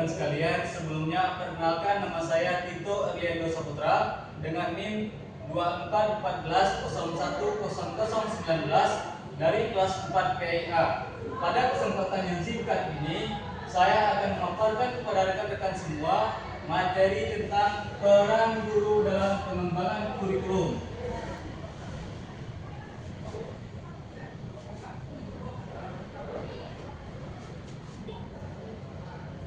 rekan sekalian, sebelumnya perkenalkan nama saya Tito Erliando Saputra dengan NIM 2414010019 dari kelas 4 PIA. Pada kesempatan yang singkat ini, saya akan memaparkan kepada rekan-rekan semua materi tentang peran guru dalam pengembangan kurikulum.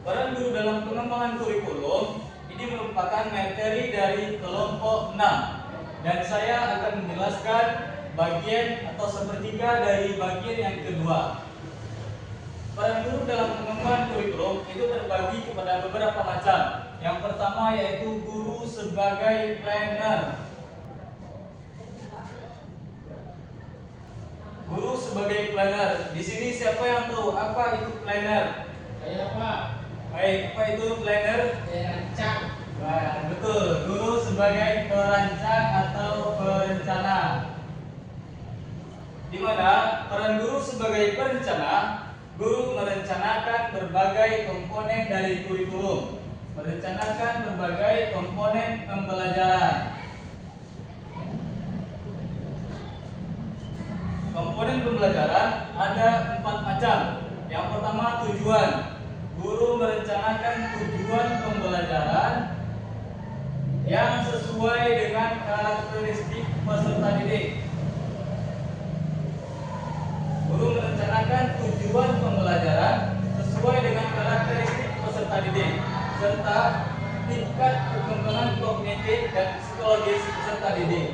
Peran guru dalam pengembangan kurikulum ini merupakan materi dari kelompok 6 dan saya akan menjelaskan bagian atau sepertiga dari bagian yang kedua. Peran guru dalam pengembangan kurikulum itu terbagi kepada beberapa macam. Yang pertama yaitu guru sebagai planner. Guru sebagai planner. Di sini siapa yang tahu apa itu planner? Saya Pak. Baik, apa itu planner? Perancang. Nah, betul, guru sebagai perancang atau perencana. Di mana peran guru sebagai perencana, guru merencanakan berbagai komponen dari kurikulum, merencanakan berbagai komponen pembelajaran. Komponen pembelajaran ada 4 macam. Yang pertama tujuan. Guru merencanakan tujuan pembelajaran yang sesuai dengan karakteristik peserta didik. Guru merencanakan tujuan pembelajaran sesuai dengan karakteristik peserta didik serta tingkat perkembangan kognitif dan psikologis peserta didik.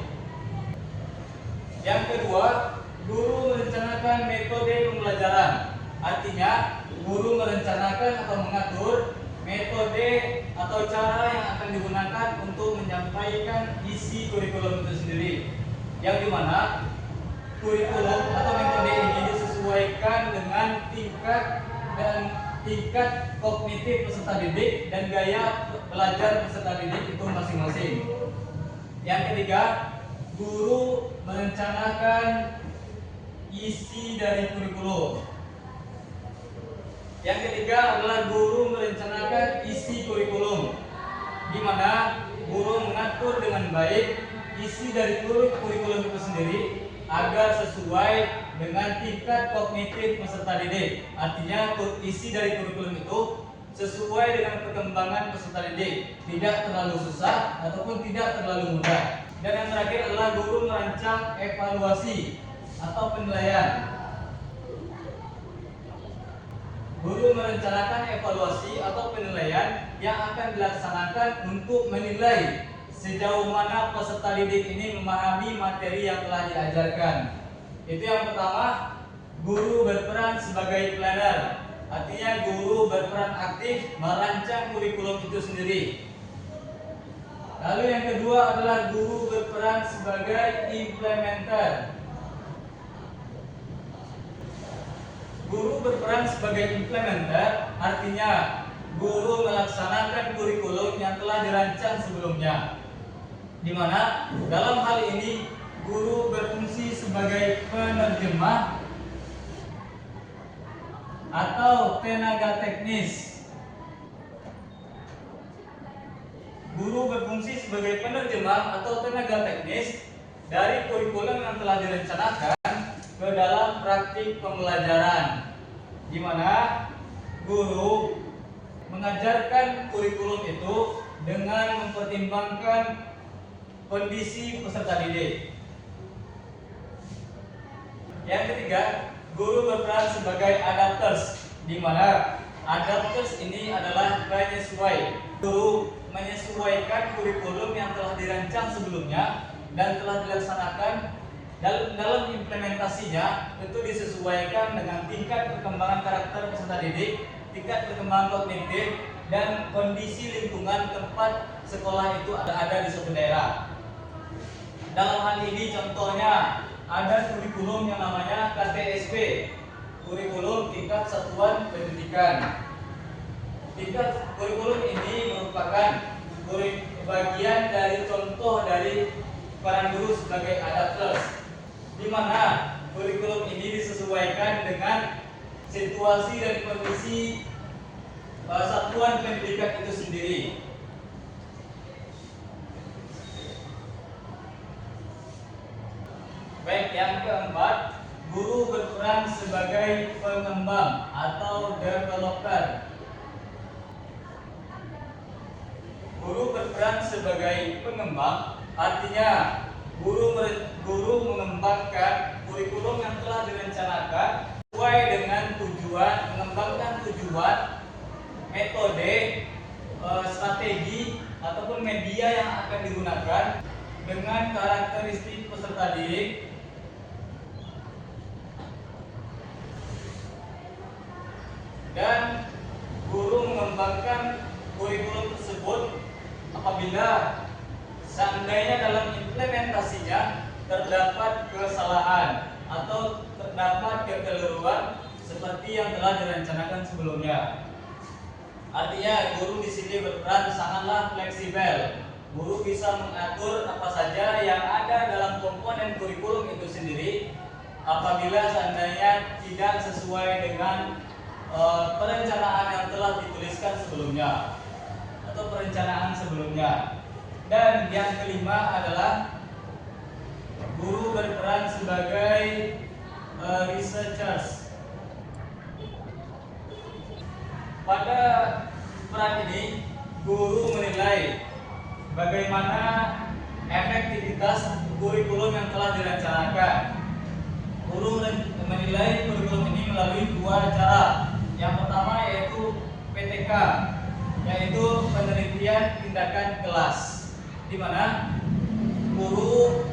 Yang kedua, guru merencanakan metode pembelajaran. Artinya, guru merencanakan atau mengatur metode atau cara yang akan digunakan untuk menyampaikan isi kurikulum itu sendiri. Yang dimana kurikulum atau metode ini disesuaikan dengan tingkat kognitif peserta didik dan gaya belajar peserta didik itu masing-masing. Yang ketiga, guru merencanakan isi dari kurikulum. Yang ketiga adalah guru merencanakan isi kurikulum, di mana guru mengatur dengan baik isi dari kurikulum itu sendiri agar sesuai dengan tingkat kognitif peserta didik. Artinya isi dari kurikulum itu sesuai dengan perkembangan peserta didik, tidak terlalu susah ataupun tidak terlalu mudah. Dan yang terakhir adalah guru merancang evaluasi atau penilaian. Guru merencanakan evaluasi atau penilaian yang akan dilaksanakan untuk menilai sejauh mana peserta didik ini memahami materi yang telah diajarkan. Itu yang pertama, guru berperan sebagai planner. Artinya guru berperan aktif merancang kurikulum itu sendiri. Lalu yang kedua adalah guru berperan sebagai implementer. Guru berperan sebagai implementer, artinya guru melaksanakan kurikulum yang telah dirancang sebelumnya. Di mana dalam hal ini guru berfungsi sebagai penerjemah atau tenaga teknis. Guru berfungsi sebagai penerjemah atau tenaga teknis dari kurikulum yang telah direncanakan ke dalam praktik pembelajaran, di mana guru mengajarkan kurikulum itu dengan mempertimbangkan kondisi peserta didik. Yang ketiga, guru berperan sebagai adapters, di mana adapters ini adalah penyesuai. Guru menyesuaikan kurikulum yang telah dirancang sebelumnya dan telah dilaksanakan. Dalam implementasinya tentu disesuaikan dengan tingkat perkembangan karakter peserta didik, tingkat perkembangan kognitif, dan kondisi lingkungan tempat sekolah itu ada di suatu daerah. Dalam hal ini contohnya ada kurikulum yang namanya KTSP, kurikulum tingkat satuan pendidikan. Tingkat kurikulum ini merupakan bagian dari contoh dari peran guru sebagai adapters, di mana kurikulum ini disesuaikan dengan situasi dan kondisi satuan pendidikan itu sendiri. Baik, yang keempat, guru berperan sebagai pengembang atau developer. Guru berperan sebagai pengembang artinya guru mengembangkan kurikulum yang telah direncanakan sesuai dengan tujuan, mengembangkan tujuan, metode, strategi ataupun media yang akan digunakan dengan karakteristik peserta didik, dan guru mengembangkan kurikulum tersebut apabila seandainya dalam implementasinya terdapat kesalahan atau terdapat kekeliruan seperti yang telah direncanakan sebelumnya. Artinya guru di sini berperan sangatlah fleksibel. Guru bisa mengatur apa saja yang ada dalam komponen kurikulum itu sendiri apabila seandainya tidak sesuai dengan perencanaan yang telah dituliskan sebelumnya atau perencanaan sebelumnya. Dan yang kelima adalah guru berperan sebagai researchers. Pada peran ini guru menilai bagaimana efektivitas kurikulum yang telah direncanakan. Guru menilai kurikulum ini melalui dua cara. Yang pertama yaitu PTK, yaitu penelitian tindakan kelas, di mana guru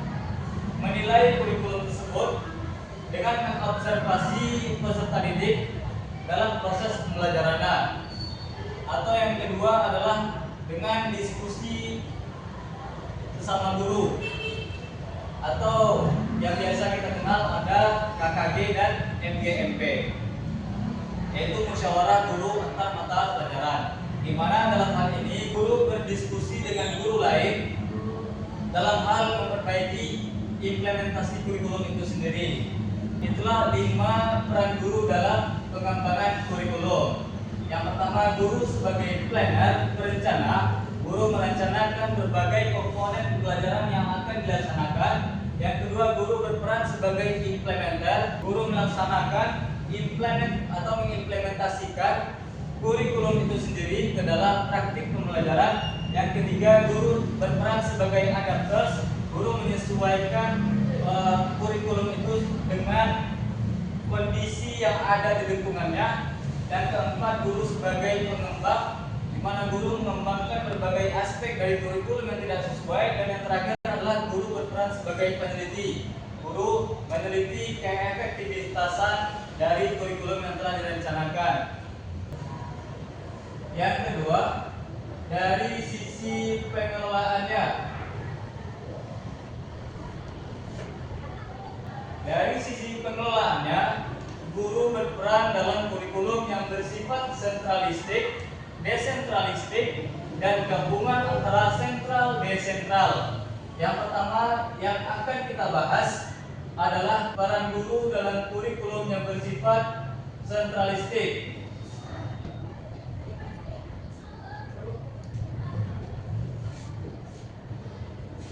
menilai kurikulum tersebut dengan mengobservasi peserta didik dalam proses pembelajarannya. Atau yang kedua adalah dengan diskusi sesama guru, atau yang biasa kita kenal ada KKG dan MGMP, yaitu musyawarah guru antar mata pelajaran, di mana dalam hal ini guru berdiskusi dengan guru lain dalam hal memperbaiki implementasi kurikulum itu sendiri. Itulah 5 peran guru dalam pengembangan kurikulum. Yang pertama, guru sebagai planner, perencana. Guru merencanakan berbagai komponen pembelajaran yang akan dilaksanakan. Yang kedua, guru berperan sebagai implementer. Guru melaksanakan mengimplementasikan kurikulum itu sendiri ke dalam praktik pembelajaran. Yang ketiga, guru berperan sebagai adapters. Guru menyesuaikan kurikulum itu dengan kondisi yang ada di lingkungannya. Dan keempat, guru sebagai pengembang, di mana guru mengembangkan berbagai aspek dari kurikulum yang tidak sesuai. Dan yang terakhir adalah guru berperan sebagai peneliti. Guru meneliti keefektivitasan dari kurikulum yang telah direncanakan. Yang kedua, dari sisi pengelolaannya. Dari sisi pengelolaannya, guru berperan dalam kurikulum yang bersifat sentralistik, desentralistik, dan gabungan antara sentral desentral. Yang pertama yang akan kita bahas adalah peran guru dalam kurikulum yang bersifat sentralistik.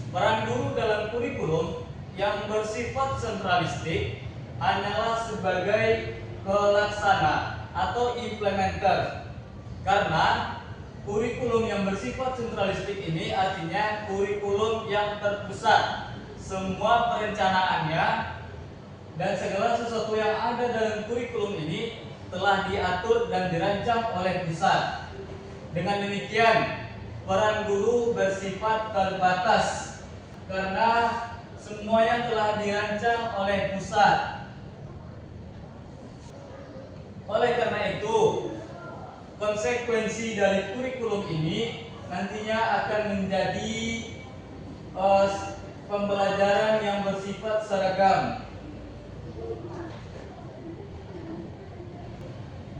Peran guru dalam kurikulum yang bersifat sentralistik hanyalah sebagai pelaksana atau implementer. Karena kurikulum yang bersifat sentralistik ini artinya kurikulum yang terpusat. Semua perencanaannya dan segala sesuatu yang ada dalam kurikulum ini telah diatur dan dirancang oleh pusat. Dengan demikian, peran guru bersifat terbatas karena semuanya telah dirancang oleh pusat. Oleh karena itu, konsekuensi dari kurikulum ini nantinya akan menjadi pembelajaran yang bersifat seragam.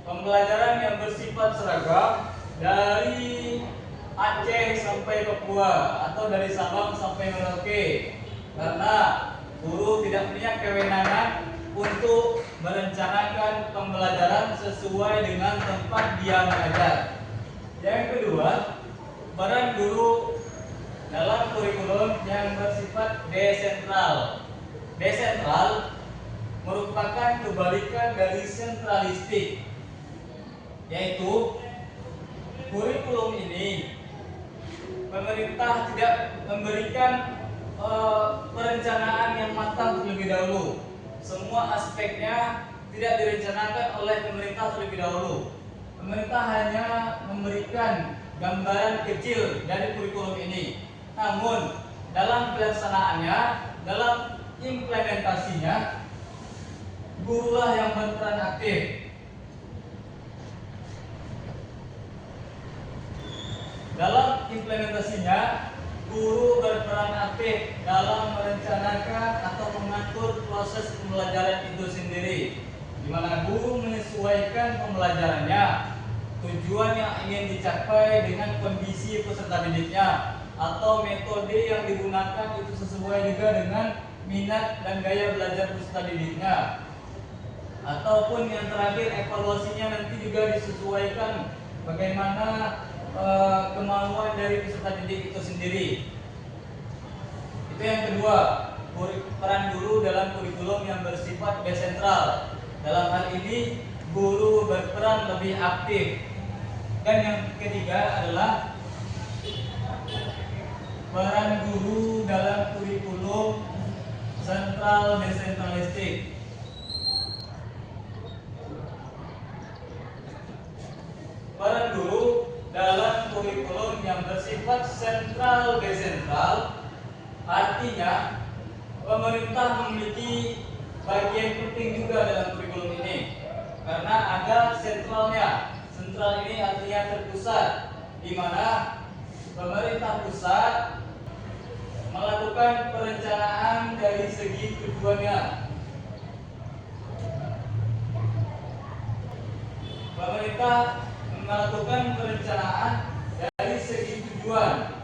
Pembelajaran yang bersifat seragam dari Aceh sampai Papua atau dari Sabang sampai Merauke. Karena guru tidak punya kewenangan untuk merencanakan pembelajaran sesuai dengan tempat dia mengajar. Yang kedua, peran guru dalam kurikulum yang bersifat desentral. Desentral merupakan kebalikan dari sentralistik, yaitu kurikulum ini pemerintah tidak memberikan perencanaan yang matang terlebih dahulu. Semua aspeknya tidak direncanakan oleh pemerintah terlebih dahulu. Pemerintah hanya memberikan gambaran kecil dari kurikulum ini. Namun dalam pelaksanaannya, dalam implementasinya, gurulah yang berperan aktif. Dalam implementasinya, guru berperan aktif dalam merencanakan atau mengatur proses pembelajaran itu sendiri, di mana guru menyesuaikan pembelajarannya, tujuan yang ingin dicapai dengan kondisi peserta didiknya, atau metode yang digunakan itu sesuai juga dengan minat dan gaya belajar peserta didiknya, ataupun yang terakhir evaluasinya nanti juga disesuaikan bagaimana kemauan dari peserta didik itu sendiri. Itu yang kedua, peran guru dalam kurikulum yang bersifat desentral. Dalam hal ini guru berperan lebih aktif. Dan yang ketiga adalah peran guru dalam kurikulum sentral desentralistik. Peran guru dalam kurikulum yang bersifat sentral desentral artinya pemerintah memiliki bagian penting juga dalam kurikulum ini, karena ada sentralnya. Sentral ini artinya terpusat, di mana pemerintah pusat melakukan perencanaan dari segi tujuannya. Pemerintah melakukan perencanaan dari segi tujuan.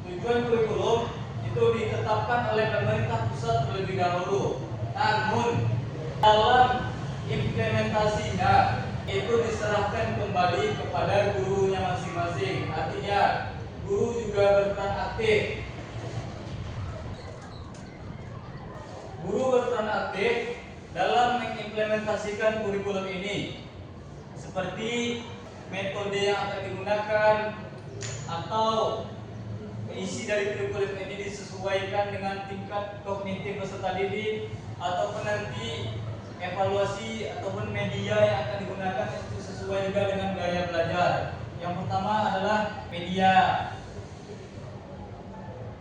Tujuan kurikulum itu ditetapkan oleh pemerintah pusat terlebih dahulu. Namun dalam implementasinya itu diserahkan kembali kepada gurunya masing-masing. Artinya guru juga berperan aktif. Guru berperan aktif dalam mengimplementasikan kurikulum ini, seperti metode yang akan digunakan atau isi dari kurikulum ini disesuaikan dengan tingkat kognitif peserta didik, ataupun nanti evaluasi ataupun media yang akan digunakan itu sesuai juga dengan gaya belajar. Yang pertama adalah media,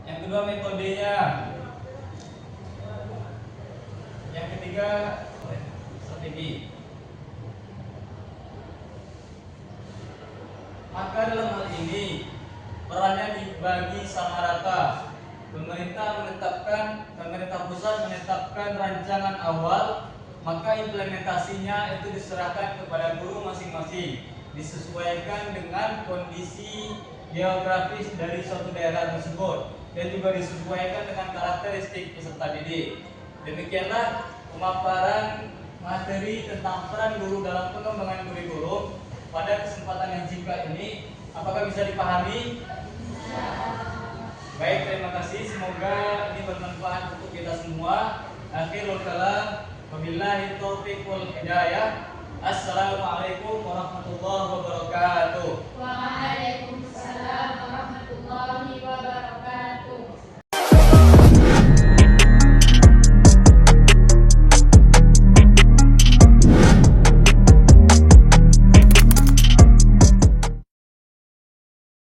yang kedua metodenya, yang ketiga strategi. Maka dalam hal ini perannya dibagi sama rata. Pemerintah pusat menetapkan rancangan awal, maka implementasinya itu diserahkan kepada guru masing-masing, disesuaikan dengan kondisi geografis dari suatu daerah tersebut dan juga disesuaikan dengan karakteristik peserta didik. Demikianlah pemaparan materi tentang peran guru dalam pengembangan kurikulum pada kesempatan yang singkat ini. Apakah bisa dipahami? Baik, terima kasih. Semoga ini bermanfaat untuk kita semua. Akhirul kalam, wabillahi taufiq wal hidayah. Assalamualaikum warahmatullahi wabarakatuh.